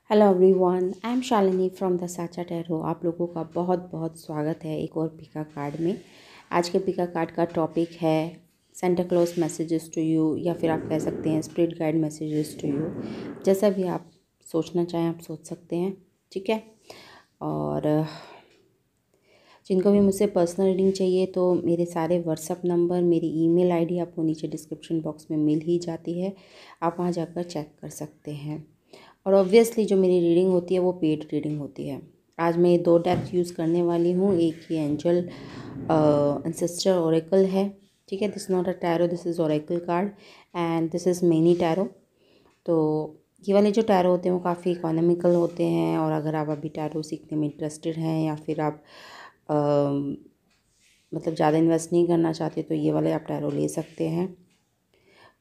Hello everyone, I am Shalini from the साचा tarot. आप लोगों का बहुत बहुत स्वागत है एक और पिका कार्ड में। आज के पिका कार्ड का टॉपिक है Santa Claus messages to you, या फिर आप कह सकते हैं spirit guide messages to you. जैसा भी आप सोचना चाहें आप सोच सकते हैं, ठीक है। और जिनको भी मुझसे पर्सनल रीडिंग चाहिए तो मेरे सारे व्हाट्सअप नंबर, मेरी ईमेल आईडी आपको नीचे डिस्क्रिप्शन बॉक्स में मिल ही जाती है। आप वहाँ जाकर चेक कर सकते हैं। और ऑब्वियसली जो मेरी रीडिंग होती है वो पेड रीडिंग होती है। आज मैं 2 डेक यूज़ करने वाली हूँ। एक ये एंजल एंसेस्टर ओरेकल है, ठीक है। This not a tarot, this is Oracle card and this is mini tarot. तो ये वाले जो टैरो होते हैं वो काफ़ी इकोनॉमिकल होते हैं, और अगर आप अभी टैरो सीखने में इंटरेस्टेड हैं या फिर आप मतलब ज़्यादा इन्वेस्ट नहीं करना चाहते तो ये वाले आप टैरो ले सकते हैं।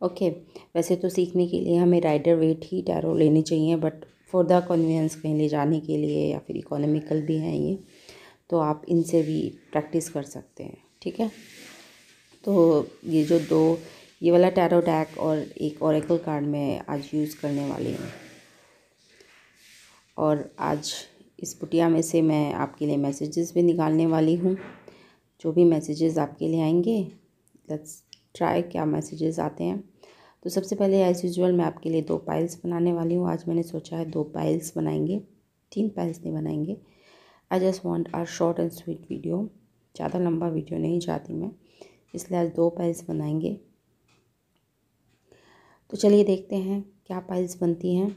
ओके वैसे तो सीखने के लिए हमें राइडर वेट ही टैरो लेने चाहिए, बट फॉर द कन्वीनियंस कहीं ले जाने के लिए या फिर इकोनॉमिकल भी हैं ये, तो आप इनसे भी प्रैक्टिस कर सकते हैं, ठीक है। तो ये जो ये वाला टैरो डैक और एक ओरेकल कार्ड मैं आज यूज़ करने वाली हूँ। और आज इस पुटिया में से मैं आपके लिए मैसेजेस भी निकालने वाली हूँ। जो भी मैसेजेस आपके लिए आएंगे, लेट्स ट्राई क्या मैसेजेस आते हैं। तो सबसे पहले एज़ यूजुअल मैं आपके लिए 2 पाइल्स बनाने वाली हूँ। आज मैंने सोचा है 2 पाइल्स बनाएंगे, 3 पाइल्स नहीं बनाएंगे। I just want are short and sweet video, ज़्यादा लंबा वीडियो नहीं चाहती मैं, इसलिए आज 2 पाइल्स बनाएंगे। तो चलिए देखते हैं क्या पाइल्स बनती हैं।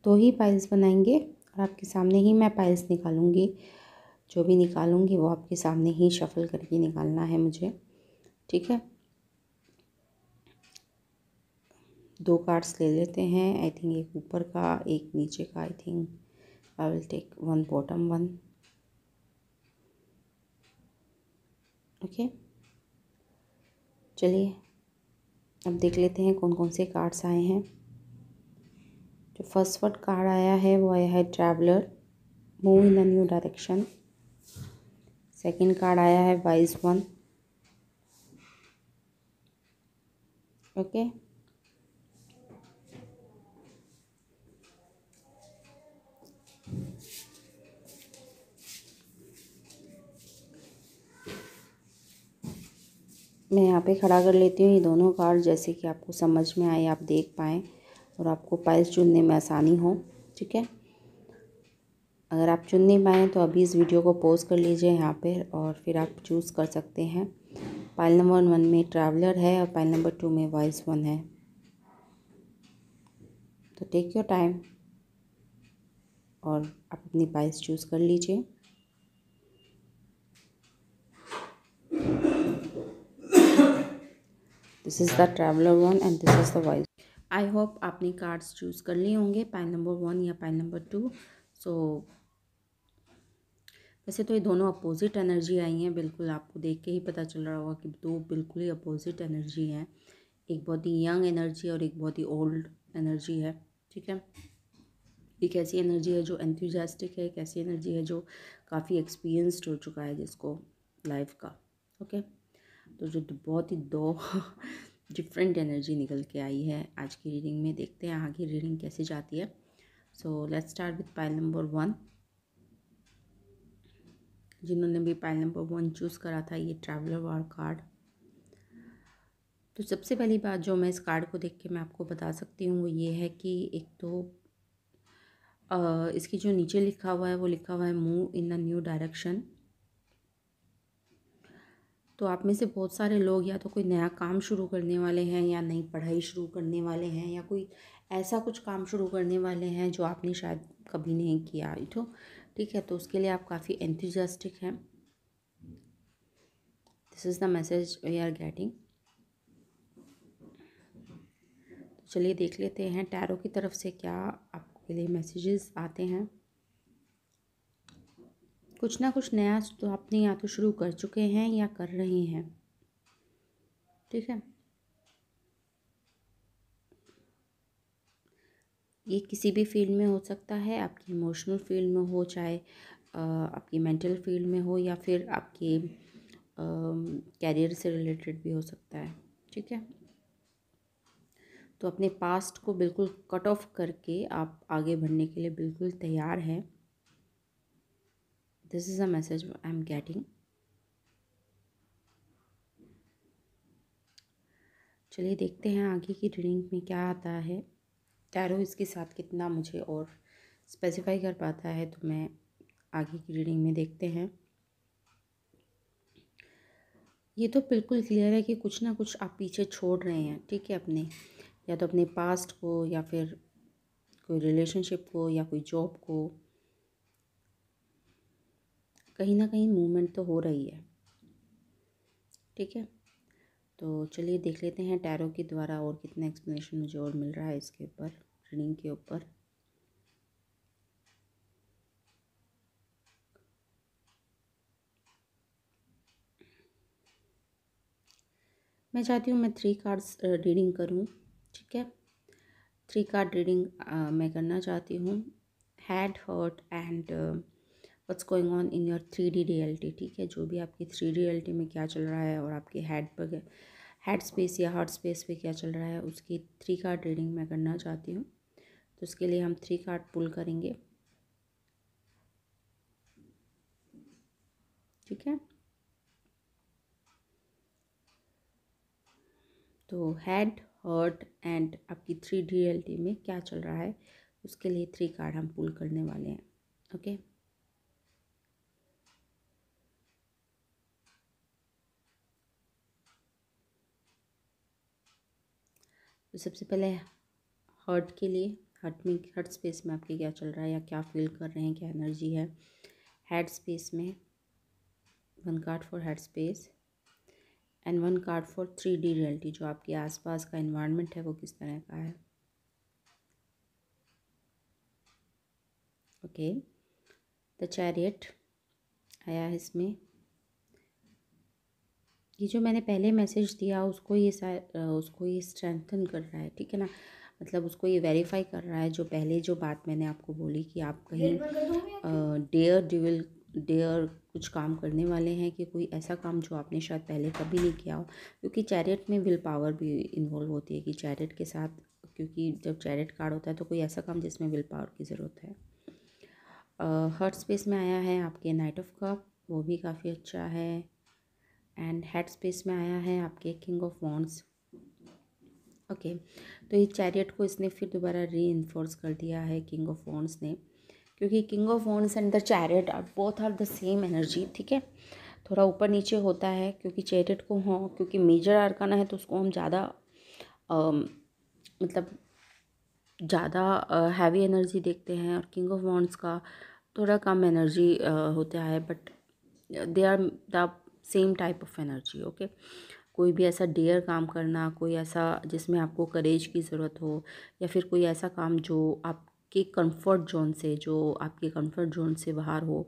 दो ही पाइल्स बनाएंगे और आपके सामने ही मैं पाइल्स निकालूंगी। जो भी निकालूंगी वो आपके सामने ही शफल करके निकालना है मुझे, ठीक है। 2 कार्ड्स ले लेते हैं। आई थिंक एक ऊपर का एक नीचे का। I think I will take 1 bottom 1। Okay चलिए अब देख लेते हैं कौन कौन से कार्ड्स आए हैं। जो फर्स्ट कार्ड आया है वो आया है traveller, move in a new direction. Second card आया है वाइज वन। ओके मैं यहाँ पे खड़ा कर लेती हूँ ये दोनों कार्ड, जैसे कि आपको समझ में आए, आप देख पाएँ और आपको पाइल्स चुनने में आसानी हो, ठीक है। अगर आप चुन नहीं पाएँ तो अभी इस वीडियो को पॉज कर लीजिए यहाँ पे और फिर आप चूज़ कर सकते हैं। पाइल नंबर 1 में ट्रैवलर है और पाइल नंबर 2 में वाइज वन है। तो टेक योर टाइम और आप अपनी पाइल्स चूज़ कर लीजिए। This is the traveller 1 and this is the wise. I hope आपने कार्ड्स चूज़ कर लिए होंगे, पाइल नंबर 1 या पाइल नंबर 2। सो वैसे तो ये दोनों अपोजिट एनर्जी आई हैं, बिल्कुल आपको देख के ही पता चल रहा होगा कि दो बिल्कुल ही अपोजिट एनर्जी हैं। एक बहुत ही यंग एनर्जी और एक बहुत ही ओल्ड एनर्जी है, ठीक है। एक ऐसी एनर्जी है जो एंथुजियास्टिक है, एक ऐसी एनर्जी है जो काफ़ी एक्सपीरियंस्ड हो चुका है जिसको लाइफ का, ओके। तो जो बहुत ही दो डिफरेंट एनर्जी निकल के आई है आज की रीडिंग में। देखते हैं आगे रीडिंग कैसे जाती है। So let's start with pile number 1। जिन्होंने भी पाइल नंबर 1 चूज़ करा था, ये ट्रैवलर वार कार्ड। तो सबसे पहली बात जो मैं इस कार्ड को देख के मैं आपको बता सकती हूँ वो ये है कि एक तो इसकी जो नीचे लिखा हुआ है वो लिखा हुआ है move in a new direction. तो आप में से बहुत सारे लोग या तो कोई नया काम शुरू करने वाले हैं, या नई पढ़ाई शुरू करने वाले हैं, या कोई ऐसा कुछ काम शुरू करने वाले हैं जो आपने शायद कभी नहीं किया, तो ठीक है। तो उसके लिए आप काफ़ी एंथुजियास्टिक हैं। This is the message we are getting. तो चलिए देख लेते हैं टैरो की तरफ से क्या आपके लिए मैसेजेस आते हैं। कुछ ना कुछ नया तो आपने या तो शुरू कर चुके हैं या कर रहे हैं, ठीक है। ये किसी भी फील्ड में हो सकता है, आपकी इमोशनल फील्ड में हो, चाहे आपकी मेंटल फील्ड में हो, या फिर आपके कैरियर से रिलेटेड भी हो सकता है, ठीक है। तो अपने पास्ट को बिल्कुल कट ऑफ करके आप आगे बढ़ने के लिए बिल्कुल तैयार हैं। This is a message I am getting. चलिए देखते हैं आगे की रीडिंग में क्या आता है। टैरो इसके साथ कितना मुझे और स्पेसिफाई कर पाता है, तो मैं आगे की रीडिंग में देखते हैं। ये तो बिल्कुल क्लियर है कि कुछ ना कुछ आप पीछे छोड़ रहे हैं, ठीक है, अपने, या तो अपने पास्ट को, या फिर कोई रिलेशनशिप को, या कोई जॉब को। कहीं ना कहीं मूवमेंट तो हो रही है, ठीक है। तो चलिए देख लेते हैं टैरो के द्वारा और कितना एक्सप्लेनेशन मुझे और मिल रहा है इसके ऊपर, रीडिंग के ऊपर। मैं चाहती हूँ मैं 3 कार्ड्स रीडिंग करूँ, ठीक है। 3 कार्ड रीडिंग मैं करना चाहती हूँ। Head, heart and what's going on in your 3D reality, ठीक है। जो भी आपकी 3D रियलिटी में क्या चल रहा है और आपके हेड स्पेस या हार्ट स्पेस पे क्या चल रहा है, उसकी 3 कार्ड रीडिंग मैं करना चाहती हूँ। तो उसके लिए हम 3 कार्ड पुल करेंगे, ठीक है। तो हेड, हर्ट एंड आपकी 3D रियलिटी में क्या चल रहा है, उसके लिए 3 कार्ड हम पुल करने वाले हैं, ओके। तो सबसे पहले हर्ट के लिए, हर्ट स्पेस में आपके क्या चल रहा है या क्या फील कर रहे हैं, क्या एनर्जी है। हेड स्पेस में 1 card for head space and 1 card for 3D reality. जो आपके आसपास का एनवायरनमेंट है वो किस तरह का है, ओके। द चैरियट आया है इसमें। ये जो मैंने पहले मैसेज दिया उसको ये स्ट्रेंथन कर रहा है, ठीक है ना। मतलब उसको ये वेरीफाई कर रहा है जो पहले जो बात मैंने आपको बोली कि आप कहीं डेयर कुछ काम करने वाले हैं, कि कोई ऐसा काम जो आपने शायद पहले कभी नहीं किया हो। क्योंकि चैरियट में विल पावर भी इन्वॉल्व होती है, कि चैरियट के साथ, क्योंकि जब चैरियट कार्ड होता है तो कोई ऐसा काम जिसमें विल पावर की ज़रूरत है। हर्ट स्पेस में आया है आपके नाइट ऑफ कप, वो भी काफ़ी अच्छा है। एंड हेड स्पेस में आया है आपके किंग ऑफ वॉन्ड्स, ओके। तो ये चैरियट को इसने फिर दोबारा री इन्फोर्स कर दिया है किंग ऑफ वॉन्ड्स ने, क्योंकि king of wands and the chariot are both are the same energy, ठीक है। थोड़ा ऊपर नीचे होता है, क्योंकि चैरियट को हो, क्योंकि मेजर आर्काना है तो उसको हम ज़्यादा मतलब ज़्यादा हैवी एनर्जी देखते हैं, और किंग ऑफ वॉन्ड्स का थोड़ा कम एनर्जी होता है, but they are the same type of energy, okay. कोई भी ऐसा डेयर काम करना, कोई ऐसा जिसमें आपको करेज की ज़रूरत हो, या फिर कोई ऐसा काम जो आपके आपके कंफर्ट जोन से बाहर हो,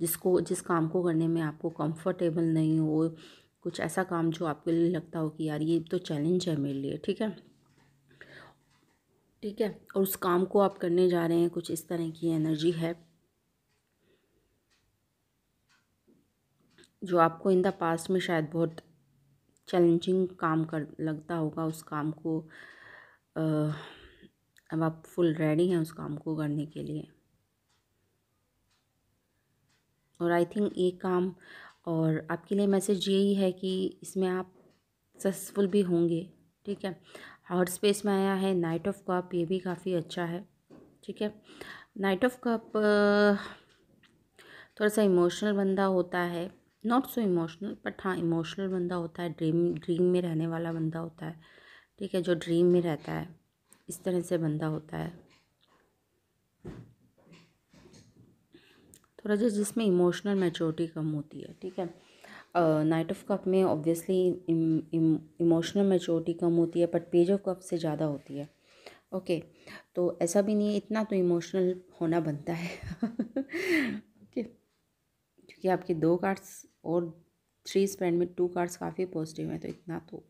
जिस काम को करने में आपको कंफर्टेबल नहीं हो, कुछ ऐसा काम जो आपके लिए लगता हो कि यार ये तो चैलेंज है मेरे लिए, ठीक है, ठीक है। और उस काम को आप करने जा रहे हैं, कुछ इस तरह की एनर्जी है जो आपको इन द पास्ट में शायद बहुत चैलेंजिंग काम कर लगता होगा। उस काम को अब आप फुल रेडी हैं उस काम को करने के लिए। और आई थिंक ये काम, और आपके लिए मैसेज यही है कि इसमें आप सक्सेसफुल भी होंगे, ठीक है। हार्ट स्पेस में आया है नाइट ऑफ कप, ये भी काफ़ी अच्छा है, ठीक है। नाइट ऑफ कप थोड़ा सा इमोशनल बंदा होता है, नॉट सो इमोशनल बट हाँ इमोशनल बंदा होता है, ड्रीम में रहने वाला बंदा होता है, ठीक है, जो ड्रीम में रहता है, इस तरह से बंदा होता है थोड़ा सा, जिसमें इमोशनल मैच्योरिटी कम होती है, ठीक है। नाइट ऑफ कप में ऑब्वियसली इमोशनल मैच्योरिटी कम होती है, बट पेज ऑफ कप से ज़्यादा होती है, ओके। तो ऐसा भी नहीं है, इतना तो इमोशनल होना बनता है ओके, क्योंकि आपके 2 कार्ड्स और 3 स्पेंड में 2 कार्ड्स काफ़ी पॉजिटिव हैं, तो इतना तो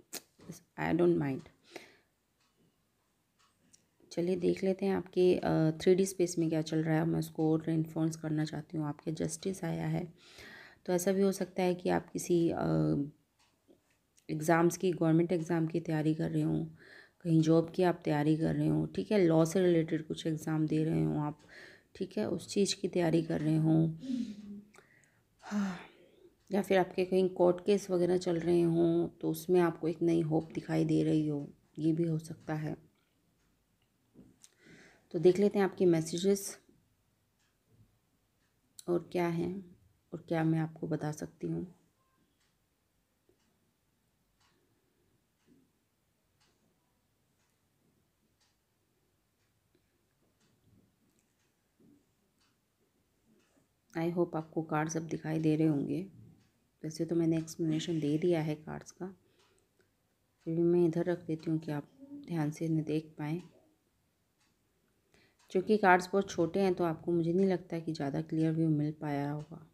आई डोंट माइंड। चलिए देख लेते हैं आपके 3D स्पेस में क्या चल रहा है। मैं उसको और इन्फ्लुएंस करना चाहती हूँ। आपके जस्टिस आया है, तो ऐसा भी हो सकता है कि आप किसी एग्ज़ाम्स की, गवर्नमेंट एग्ज़ाम की तैयारी कर रहे हों, कहीं जॉब की आप तैयारी कर रहे हों, ठीक है, लॉ से रिलेटेड कुछ एग्ज़ाम दे रहे हों आप, ठीक है, उस चीज़ की तैयारी कर रहे हों। हाँ, या फिर आपके कहीं कोर्ट केस वगैरह चल रहे हों तो उसमें आपको एक नई होप दिखाई दे रही हो, ये भी हो सकता है। तो देख लेते हैं आपके मैसेजेस और क्या हैं और क्या मैं आपको बता सकती हूँ। आई होप आपको कार्ड्स अब दिखाई दे रहे होंगे। वैसे तो मैंने एक्सप्लेनेशन दे दिया है कार्ड्स का, फिर भी मैं इधर रख देती हूँ कि आप ध्यान से इन्हें देख पाएँ। क्योंकि कार्ड्स बहुत छोटे हैं तो आपको, मुझे नहीं लगता कि ज़्यादा क्लियर व्यू मिल पाया होगा।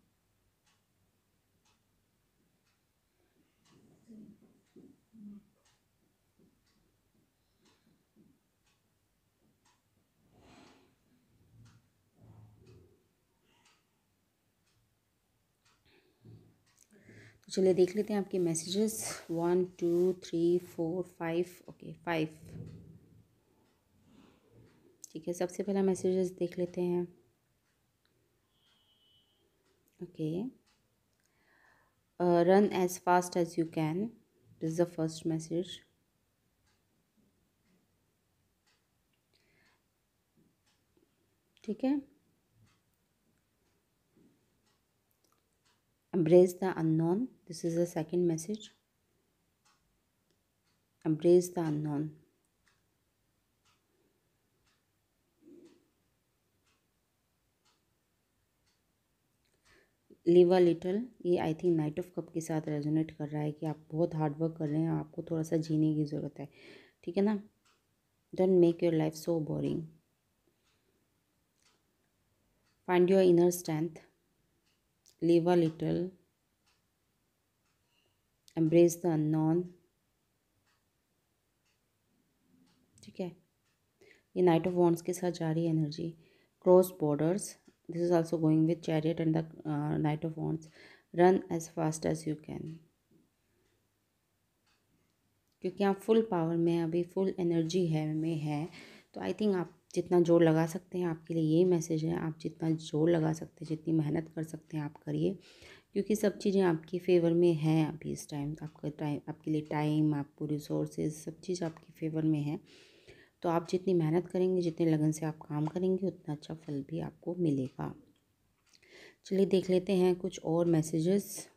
तो चलिए देख लेते हैं आपके मैसेजेस। 1 2 3 4 5, ओके 5, ठीक है। सबसे पहला मैसेजेस देख लेते हैं। Okay, run as fast as you can, this is the first message. ठीक है। embrace the unknown, this is the second message। embrace the unknown। Live a little, ये I think knight of cup के साथ resonate कर रहा है कि आप बहुत हार्ड वर्क कर रहे हैं, आपको थोड़ा सा जीने की ज़रूरत है, ठीक है ना। Don't make your life so boring. Find your inner strength, live a little, embrace the unknown, ठीक है। ये नाइट ऑफ वॉन्ड्स के साथ जा रही है energy. Cross borders, this is also going with chariot and the knight of wands. Run as fast as you can, क्योंकि आप फुल पावर में, अभी फुल एनर्जी है में है, तो आई थिंक आप जितना जोर लगा सकते हैं, आपके लिए ये मैसेज है, आप जितना जोर लगा सकते हैं, जितनी मेहनत कर सकते हैं आप करिए, क्योंकि सब चीज़ें आपके फेवर में हैं अभी इस टाइम। आपका टाइम, आपके लिए टाइम, आपको रिसोर्सेज, सब चीज़ आपके फेवर में है। तो आप जितनी मेहनत करेंगे, जितने लगन से आप काम करेंगे, उतना अच्छा फल भी आपको मिलेगा। चलिए देख लेते हैं कुछ और मैसेजेस।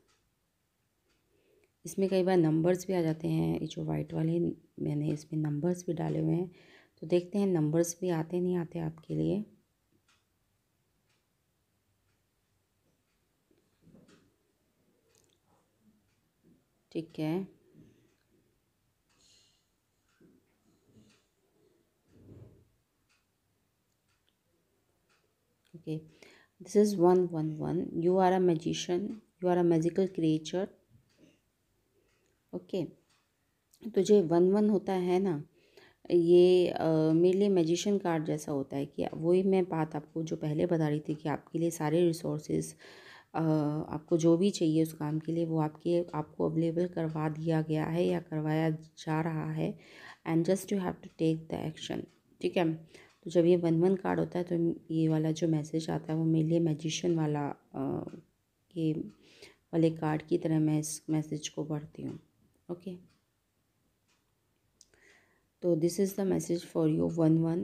इसमें कई बार नंबर्स भी आ जाते हैं, ये जो वाइट वाले मैंने इसमें नंबर्स भी डाले हुए हैं, तो देखते हैं नंबर्स भी आते नहीं आते आपके लिए। ठीक है, okay, this is 111। You are a magician, you are a magical creature. Okay, तो जो 11 होता है ना, ये मेरे लिए मैजिशियन कार्ड जैसा होता है कि वही मैं बात आपको जो पहले बता रही थी कि आपके लिए सारे रिसोर्सेज, आपको जो भी चाहिए उस काम के लिए, वो आपको अवेलेबल करवा दिया गया है या करवाया जा रहा है। And just you have to take the action, ठीक है। तो जब ये 11 कार्ड होता है तो ये वाला जो मैसेज आता है वो मेरे लिए मैजिशियन वाला के वाले कार्ड की तरह मैं इस मैसेज को पढ़ती हूँ। ओके, तो this is the message for you 11।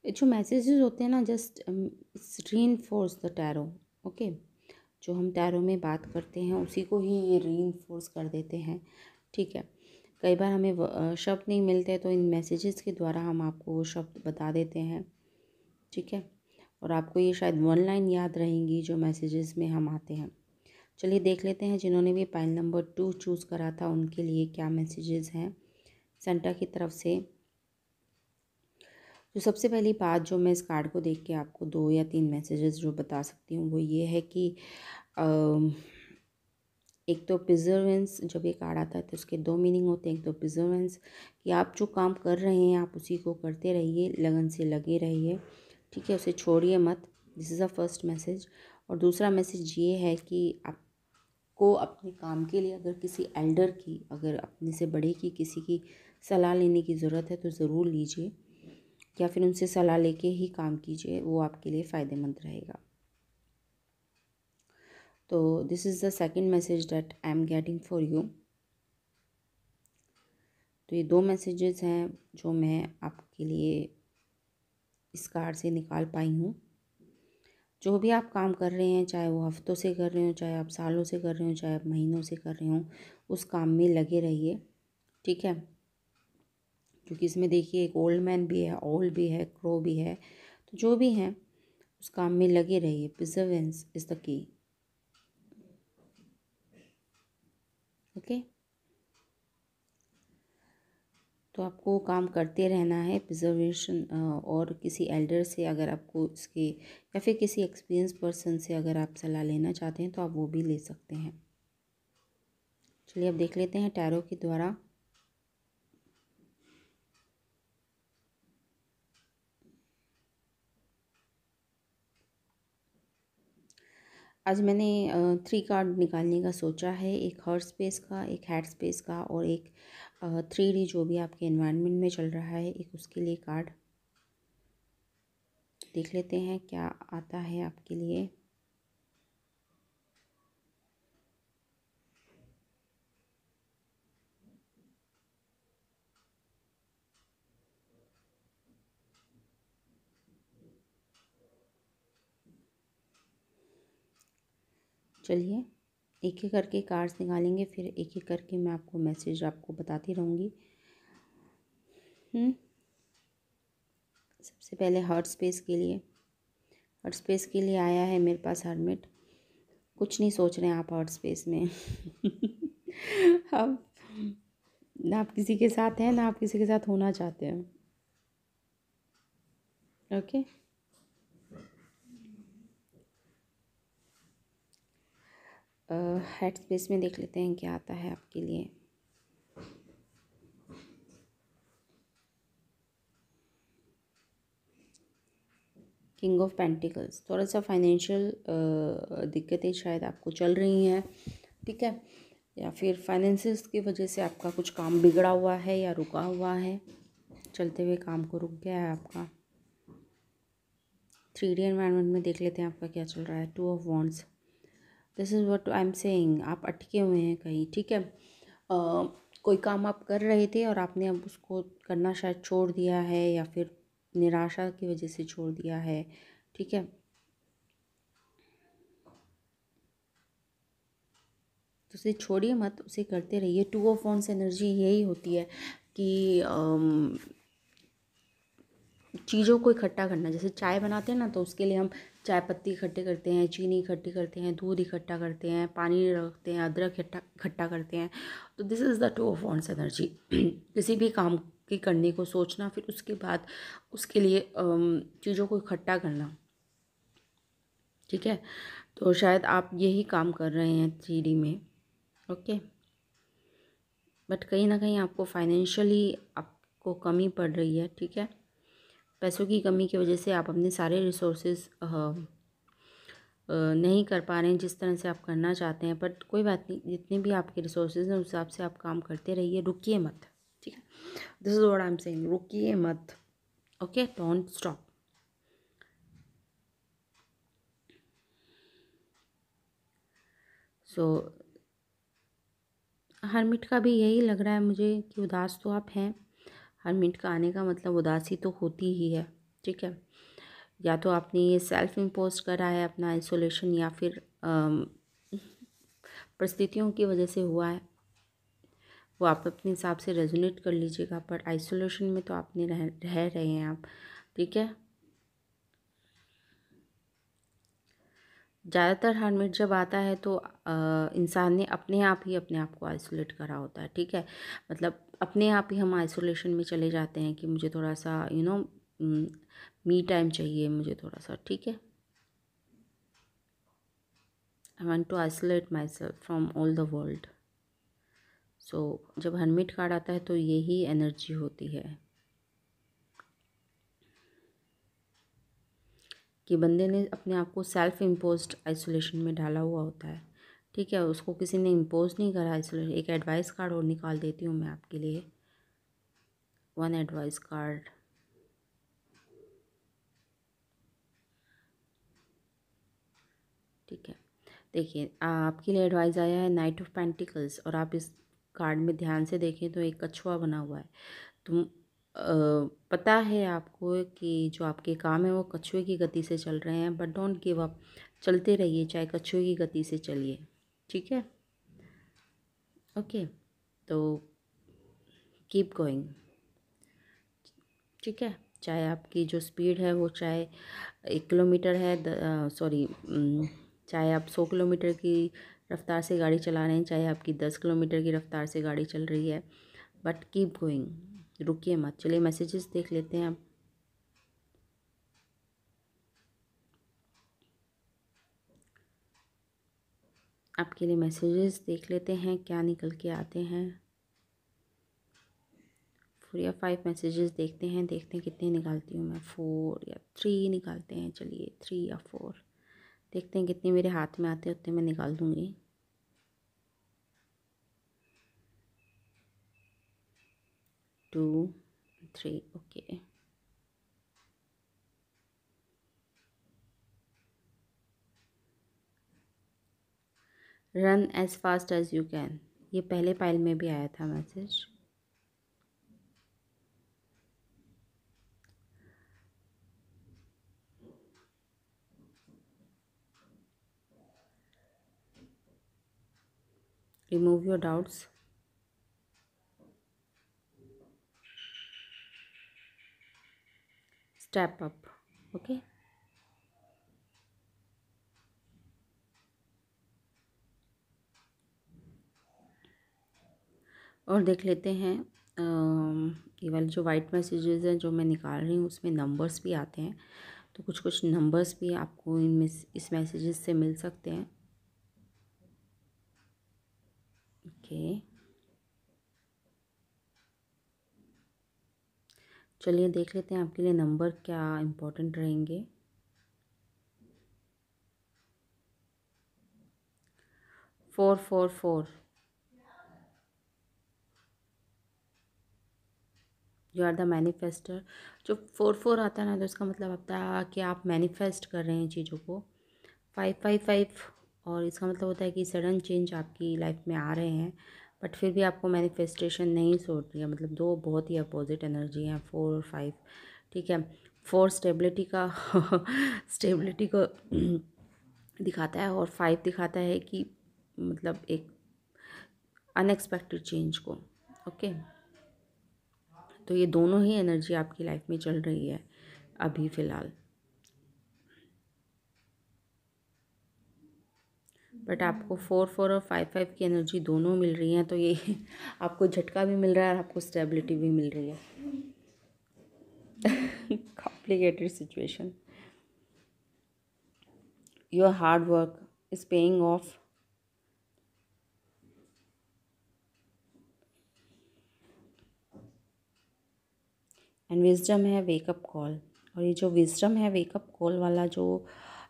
जो मैसेजेस होते हैं ना, just reinforce the tarot. Okay, जो हम टैरो में बात करते हैं उसी को ही ये रीइंफोर्स कर देते हैं, ठीक है। कई बार हमें शब्द नहीं मिलते तो इन मैसेजेस के द्वारा हम आपको वो शब्द बता देते हैं, ठीक है। और आपको ये शायद 1 लाइन याद रहेंगी जो मैसेजेस में हम आते हैं। चलिए देख लेते हैं जिन्होंने भी पाइल नंबर 2 चूज़ करा था उनके लिए क्या मैसेजेस हैं सेंटा की तरफ से। तो सबसे पहली बात जो मैं इस कार्ड को देख के आपको 2 या 3 मैसेजेस जो बता सकती हूँ वो ये है कि एक तो प्रिजर्वेंस, जब ये कार्ड आता है तो उसके दो मीनिंग होते हैं। एक तो प्रिजर्वेंस कि आप जो काम कर रहे हैं आप उसी को करते रहिए, लगन से लगे रहिए, ठीक है, उसे छोड़िए मत। This is a first message. और दूसरा मैसेज ये है कि आपको अपने काम के लिए अगर किसी एल्डर की, अगर अपने से बड़े की किसी की सलाह लेने की ज़रूरत है तो ज़रूर लीजिए, या फिर उनसे सलाह लेके ही काम कीजिए, वो आपके लिए फ़ायदेमंद रहेगा। तो this is the second message that I am getting for you. तो ये दो मैसेजेस हैं जो मैं आपके लिए इस कार्ड से निकाल पाई हूँ। जो भी आप काम कर रहे हैं, चाहे वो हफ्तों से कर रहे हो, चाहे आप सालों से कर रहे हो, चाहे आप महीनों से कर रहे हो, उस काम में लगे रहिए, ठीक है। क्योंकि इसमें देखिए एक ओल्ड मैन भी है, ओल्ड भी है, क्रो भी है, तो जो भी हैं उस काम में लगे रहिए। प्रिजर्वेंस इज़ द की। ओके, तो आपको काम करते रहना है, प्रिजर्वेशन। और किसी एल्डर से अगर आपको इसके, या फिर किसी एक्सपीरियंस पर्सन से अगर आप सलाह लेना चाहते हैं तो आप वो भी ले सकते हैं। चलिए अब देख लेते हैं टैरो के द्वारा। आज मैंने 3 कार्ड निकालने का सोचा है, एक हर्ट स्पेस का, एक हेड स्पेस का, और एक 3D जो भी आपके एनवायरनमेंट में चल रहा है, एक उसके लिए कार्ड। देख लेते हैं क्या आता है आपके लिए। चलिए एक एक करके कार्ड्स निकालेंगे, फिर एक एक करके मैं आपको मैसेज आपको बताती रहूँगी। सबसे पहले हर्ट स्पेस के लिए। हर्ट स्पेस के लिए आया है मेरे पास हर्मिट। कुछ नहीं सोच रहे हैं आप हर्ट स्पेस में। अब ना आप किसी के साथ हैं, ना आप किसी के साथ होना चाहते हैं। ओके, हेड स्पेस में देख लेते हैं क्या आता है आपके लिए। King of pentacles. थोड़ा सा फाइनेंशियल दिक्कतें शायद आपको चल रही हैं, ठीक है, या फिर फाइनेंसिस की वजह से आपका कुछ काम बिगड़ा हुआ है या रुका हुआ है, चलते हुए काम को रुक गया है आपका। 3D एनवायरनमेंट में देख लेते हैं आपका क्या चल रहा है। 2 of wands. This is what I am saying, आप अटके हुए हैं कहीं, ठीक है। कोई काम आप कर रहे थे और आपने अब उसको करना शायद छोड़ दिया है, या फिर निराशा की वजह से छोड़ दिया है, ठीक है। तो उसे छोड़िए मत, उसे करते रहिए। 2 ऑफ वॉन्ड्स एनर्जी यही होती है कि चीज़ों को इकट्ठा करना। जैसे चाय बनाते हैं ना, तो उसके लिए हम चाय पत्ती इकट्ठे करते हैं, चीनी इकट्ठी करते हैं, दूध इकट्ठा करते हैं, पानी रखते हैं, अदरक इकट्ठा करते हैं। तो this is the 2 of wands energy. किसी भी काम की करने को सोचना, फिर उसके बाद उसके लिए चीज़ों को इकट्ठा करना, ठीक है। तो शायद आप यही काम कर रहे हैं 3D में, ओके। बट कहीं ना कहीं आपको फाइनेंशियली आपको कमी पड़ रही है, ठीक है। पैसों की कमी की वजह से आप अपने सारे रिसोर्सेज नहीं कर पा रहे हैं जिस तरह से आप करना चाहते हैं। बट कोई बात नहीं, जितने भी आपके रिसोर्सेज हैं उस हिसाब से आप काम करते रहिए, रुकिए मत, ठीक है। This is what I am saying, रुकिए मत, okay, don't stop. So hermit का भी यही लग रहा है मुझे कि उदास तो आप हैं। हरमिट का आने का मतलब उदासी तो होती ही है, ठीक है। या तो आपने ये सेल्फ इम्पोज करा है अपना आइसोलेशन, या फिर परिस्थितियों की वजह से हुआ है, वो आप अपने हिसाब से रेजोनेट कर लीजिएगा। पर आइसोलेशन में तो आपने रह रहे हैं आप, ठीक है। ज़्यादातर हर्मिट जब आता है तो इंसान ने अपने आप ही अपने आप को आइसोलेट करा होता है, ठीक है। मतलब अपने आप ही हम आइसोलेशन में चले जाते हैं कि मुझे थोड़ा सा मी टाइम चाहिए मुझे थोड़ा सा, ठीक है। I want to isolate myself from all the world. So जब हर्मिट कार्ड आता है तो यही एनर्जी होती है कि बंदे ने अपने आप को सेल्फ इम्पोज्ड आइसोलेशन में डाला हुआ होता है। ठीक है, उसको किसी ने इम्पोज नहीं करा आइसोलेशन। एक एडवाइस कार्ड और निकाल देती हूँ मैं आपके लिए, वन एडवाइस कार्ड। ठीक है, देखिए आपके लिए एडवाइस आया है नाइट ऑफ पेंटिकल्स, और आप इस कार्ड में ध्यान से देखें तो एक कछुआ बना हुआ है। तुम पता है आपको कि जो आपके काम है वो कछुए की गति से चल रहे हैं, बट डोंट गिव अप, चलते रहिए, चाहे कछुए की गति से चलिए। ठीक है, ओके, तो कीप गोइंग। ठीक है, चाहे आपकी जो स्पीड है वो चाहे 1 किलोमीटर है, सॉरी, चाहे आप 100 किलोमीटर की रफ़्तार से गाड़ी चला रहे हैं, चाहे आपकी 10 किलोमीटर की रफ़्तार से गाड़ी चल रही है, बट कीप गोइंग, रुकिए मत। चलिए मैसेजेस देख लेते हैं अब। आपके लिए मैसेजेस देख लेते हैं क्या निकल के आते हैं। 4 या 5 मैसेजेस देखते हैं कितने निकालती हूँ मैं। 4 या 3 निकालते हैं, चलिए 3 या 4 देखते हैं कितने मेरे हाथ में आते हैं, उतने मैं निकाल दूँगी। 2 3, okay. Run as fast as you can, ये पहले पाइल में भी आया था message. Remove your doubts, step up, okay. और देख लेते हैं ये वाले जो वाइट मैसेजेस हैं जो मैं निकाल रही हूँ उसमें नंबर्स भी आते हैं, तो कुछ कुछ नंबर्स भी आपको इनमें इस मैसेजेस से मिल सकते हैं। ओके, चलिए देख लेते हैं आपके लिए नंबर क्या इम्पोर्टेंट रहेंगे। 444, यू आर द मैनिफेस्टर। जो 4 आता है ना, तो इसका मतलब होता है कि आप मैनिफेस्ट कर रहे हैं चीज़ों को। 555, और इसका मतलब होता है कि सडन चेंज आपकी लाइफ में आ रहे हैं, बट फिर भी आपको मैनिफेस्टेशन नहीं सोच रही है। मतलब दो बहुत ही अपोजिट एनर्जी हैं, 4 और 5। ठीक है, 4 स्टेबिलिटी का स्टेबिलिटी को दिखाता है, और 5 दिखाता है कि मतलब एक अनएक्सपेक्टेड चेंज को। ओके, तो ये दोनों ही एनर्जी आपकी लाइफ में चल रही है अभी फ़िलहाल, बट आपको 4 और 5 की एनर्जी दोनों मिल रही हैं, तो ये आपको झटका भी मिल रहा है और आपको स्टेबिलिटी भी मिल रही है। Complicated situation, your hard work is paying off. And wisdom है वेकअप कॉल, और ये जो विजडम है वेकअप कॉल वाला जो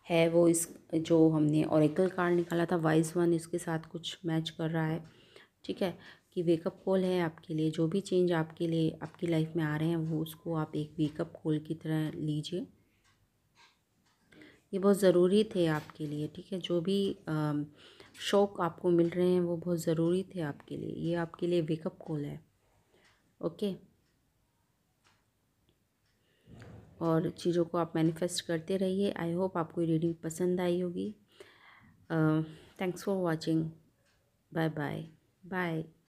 है वो इस जो हमने ओरेकल कार्ड निकाला था वाइज वन, इसके साथ कुछ मैच कर रहा है। ठीक है, कि वेकअप कॉल है आपके लिए, जो भी चेंज आपके लिए आपकी लाइफ में आ रहे हैं वो उसको आप एक वेकअप कॉल की तरह लीजिए। ये बहुत ज़रूरी थे आपके लिए। ठीक है, जो भी शौक आपको मिल रहे हैं वो बहुत ज़रूरी थे आपके लिए, ये आपके लिए वेकअप कॉल है। ओके, और चीज़ों को आप मैनिफेस्ट करते रहिए। आई होप आपको ये रीडिंग पसंद आई होगी। Thanks for watching, bye bye bye.